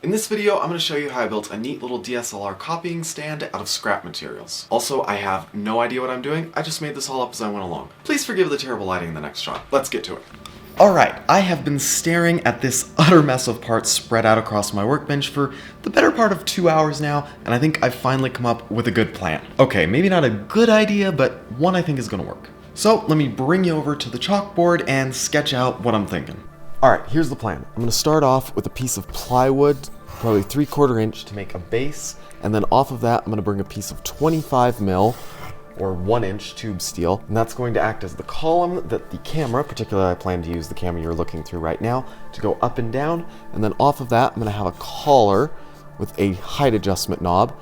In this video, I'm going to show you how I built a neat little DSLR copying stand out of scrap materials. Also, I have no idea what I'm doing, I just made this all up as I went along. Please forgive the terrible lighting in the next shot. Let's get to it. Alright, I have been staring at this utter mess of parts spread out across my workbench for the better part of 2 hours now, and I think I've finally come up with a good plan. Okay, maybe not a good idea, but one I think is going to work. So, let me bring you over to the chalkboard and sketch out what I'm thinking. Alright, here's the plan. I'm going to start off with a piece of plywood, probably 3/4 inch to make a base, and then off of that I'm going to bring a piece of 25 mil or 1 inch tube steel, and that's going to act as the column that the camera, particularly I plan to use the camera you're looking through right now, to go up and down, and then off of that I'm going to have a collar with a height adjustment knob,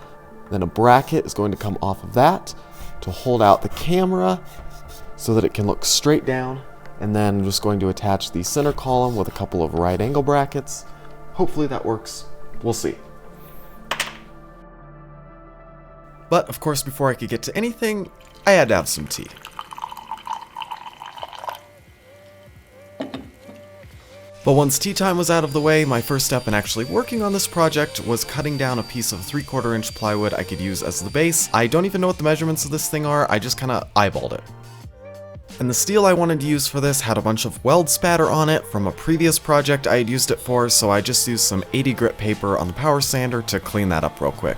then a bracket is going to come off of that to hold out the camera so that it can look straight down, and then I'm just going to attach the center column with a couple of right angle brackets. Hopefully that works. We'll see. But, of course, before I could get to anything, I had to have some tea. But once tea time was out of the way, my first step in actually working on this project was cutting down a piece of 3/4 inch plywood I could use as the base. I don't even know what the measurements of this thing are, I just kinda eyeballed it. And the steel I wanted to use for this had a bunch of weld spatter on it from a previous project I had used it for, so I just used some 80 grit paper on the power sander to clean that up real quick.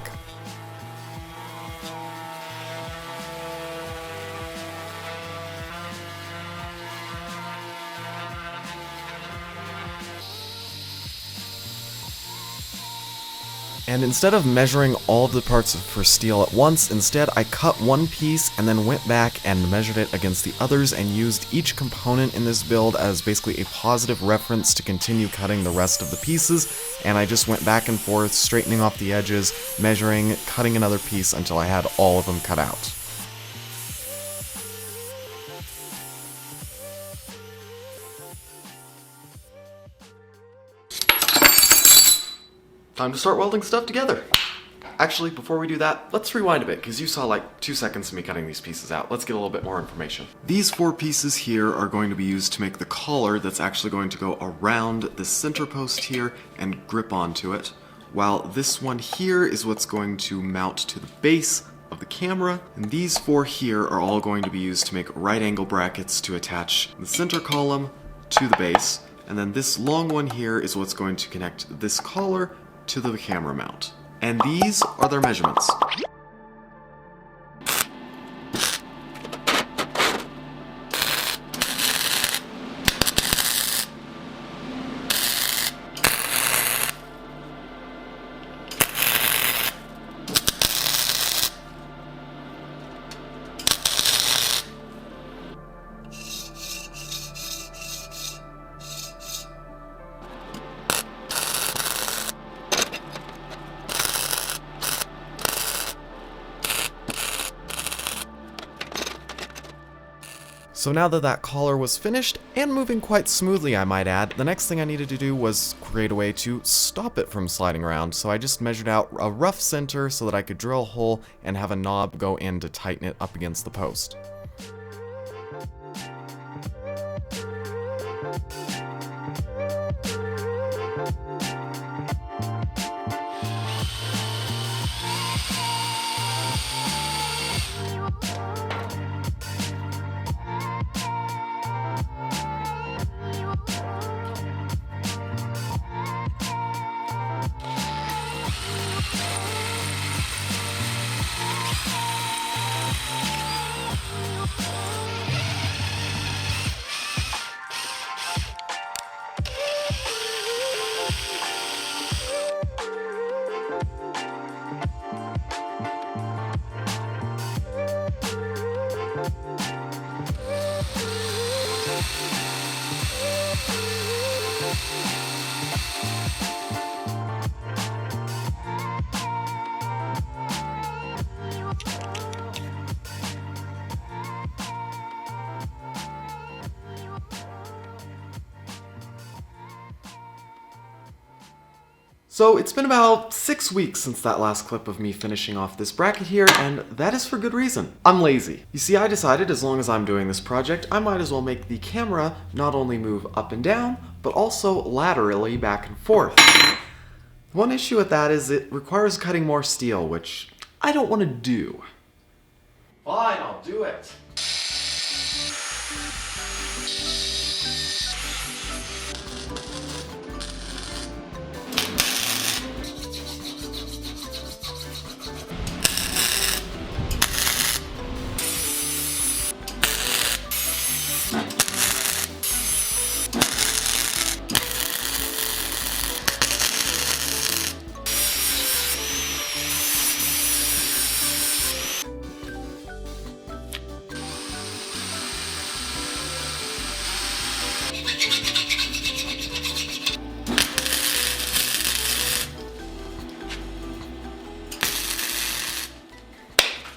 And instead of measuring all of the parts for steel at once, instead I cut one piece and then went back and measured it against the others and used each component in this build as basically a positive reference to continue cutting the rest of the pieces, and I just went back and forth, straightening off the edges, measuring, cutting another piece until I had all of them cut out. Time to start welding stuff together. Actually, before we do that, let's rewind a bit, because you saw like 2 seconds of me cutting these pieces out. Let's get a little bit more information. These 4 pieces here are going to be used to make the collar that's actually going to go around the center post here and grip onto it, while this one here is what's going to mount to the base of the camera, and these 4 here are all going to be used to make right angle brackets to attach the center column to the base, and then this long one here is what's going to connect this collar to the camera mount. And these are their measurements. So now that that collar was finished, and moving quite smoothly I might add, the next thing I needed to do was create a way to stop it from sliding around, so I just measured out a rough center so that I could drill a hole and have a knob go in to tighten it up against the post. So it's been about 6 weeks since that last clip of me finishing off this bracket here, and that is for good reason. I'm lazy. You see, I decided as long as I'm doing this project, I might as well make the camera not only move up and down, but also laterally back and forth. One issue with that is it requires cutting more steel, which I don't want to do. Fine, I'll do it.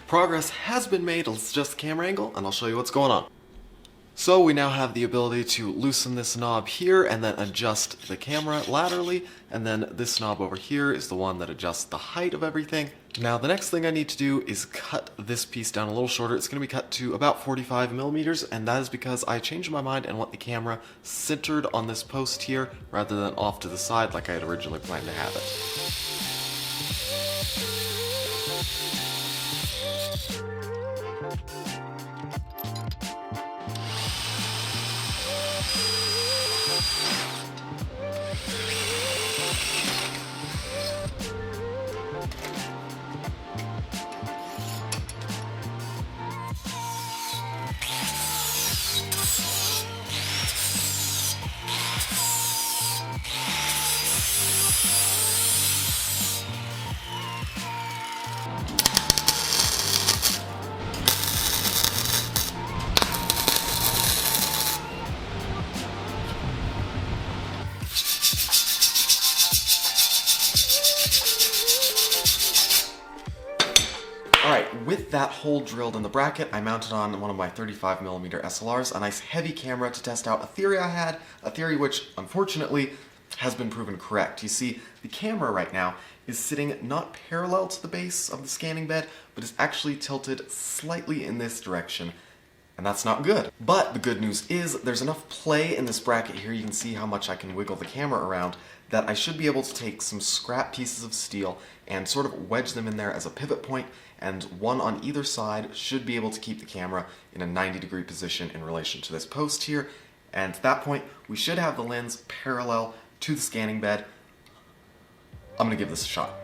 Progress has been made, let's adjust the camera angle and I'll show you what's going on. So we now have the ability to loosen this knob here and then adjust the camera laterally, and then this knob over here is the one that adjusts the height of everything. Now the next thing I need to do is cut this piece down a little shorter. It's going to be cut to about 45 millimeters, and that is because I changed my mind and want the camera centered on this post here rather than off to the side like I had originally planned to have it. Alright, with that hole drilled in the bracket, I mounted on one of my 35mm SLRs, a nice heavy camera to test out a theory I had, a theory which, unfortunately, has been proven correct. You see, the camera right now is sitting not parallel to the base of the scanning bed, but is actually tilted slightly in this direction, and that's not good. But the good news is there's enough play in this bracket here, you can see how much I can wiggle the camera around, that I should be able to take some scrap pieces of steel and sort of wedge them in there as a pivot point, and one on either side should be able to keep the camera in a 90-degree position in relation to this post here, and at that point we should have the lens parallel to the scanning bed. I'm gonna give this a shot.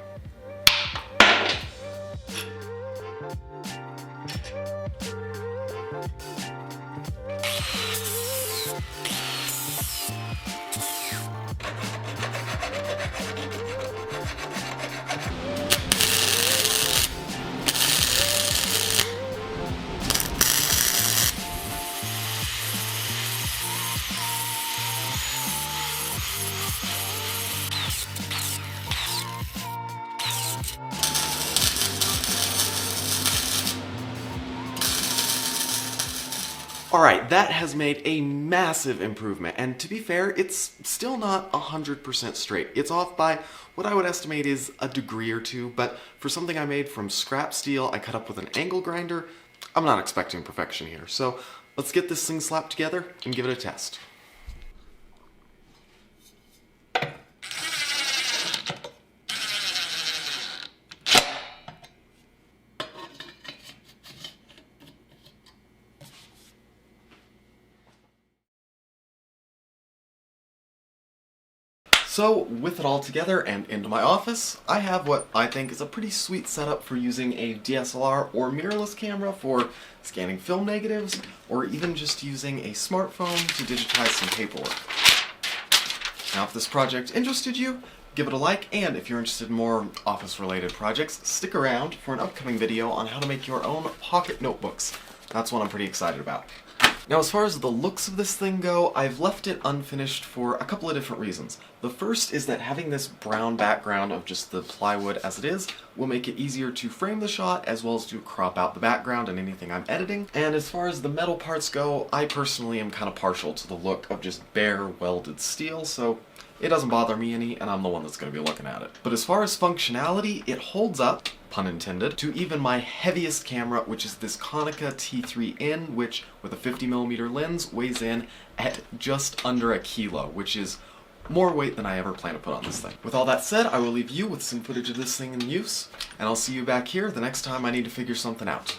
Alright, that has made a massive improvement, and to be fair, it's still not 100% straight. It's off by what I would estimate is a degree or two, but for something I made from scrap steel I cut up with an angle grinder, I'm not expecting perfection here. So let's get this thing slapped together and give it a test. So, with it all together and into my office, I have what I think is a pretty sweet setup for using a DSLR or mirrorless camera for scanning film negatives, or even just using a smartphone to digitize some paperwork. Now, if this project interested you, give it a like, and if you're interested in more office-related projects, stick around for an upcoming video on how to make your own pocket notebooks. That's what I'm pretty excited about. Now, as far as the looks of this thing go, I've left it unfinished for a couple of different reasons. The first is that having this brown background of just the plywood as it is will make it easier to frame the shot, as well as to crop out the background and anything I'm editing. And as far as the metal parts go, I personally am kind of partial to the look of just bare welded steel, so it doesn't bother me any, and I'm the one that's going to be looking at it. But as far as functionality, it holds up, pun intended, to even my heaviest camera, which is this Konica T3N, which, with a 50mm lens, weighs in at just under a kilo, which is More weight than I ever plan to put on this thing. With all that said, I will leave you with some footage of this thing in use, and I'll see you back here the next time I need to figure something out.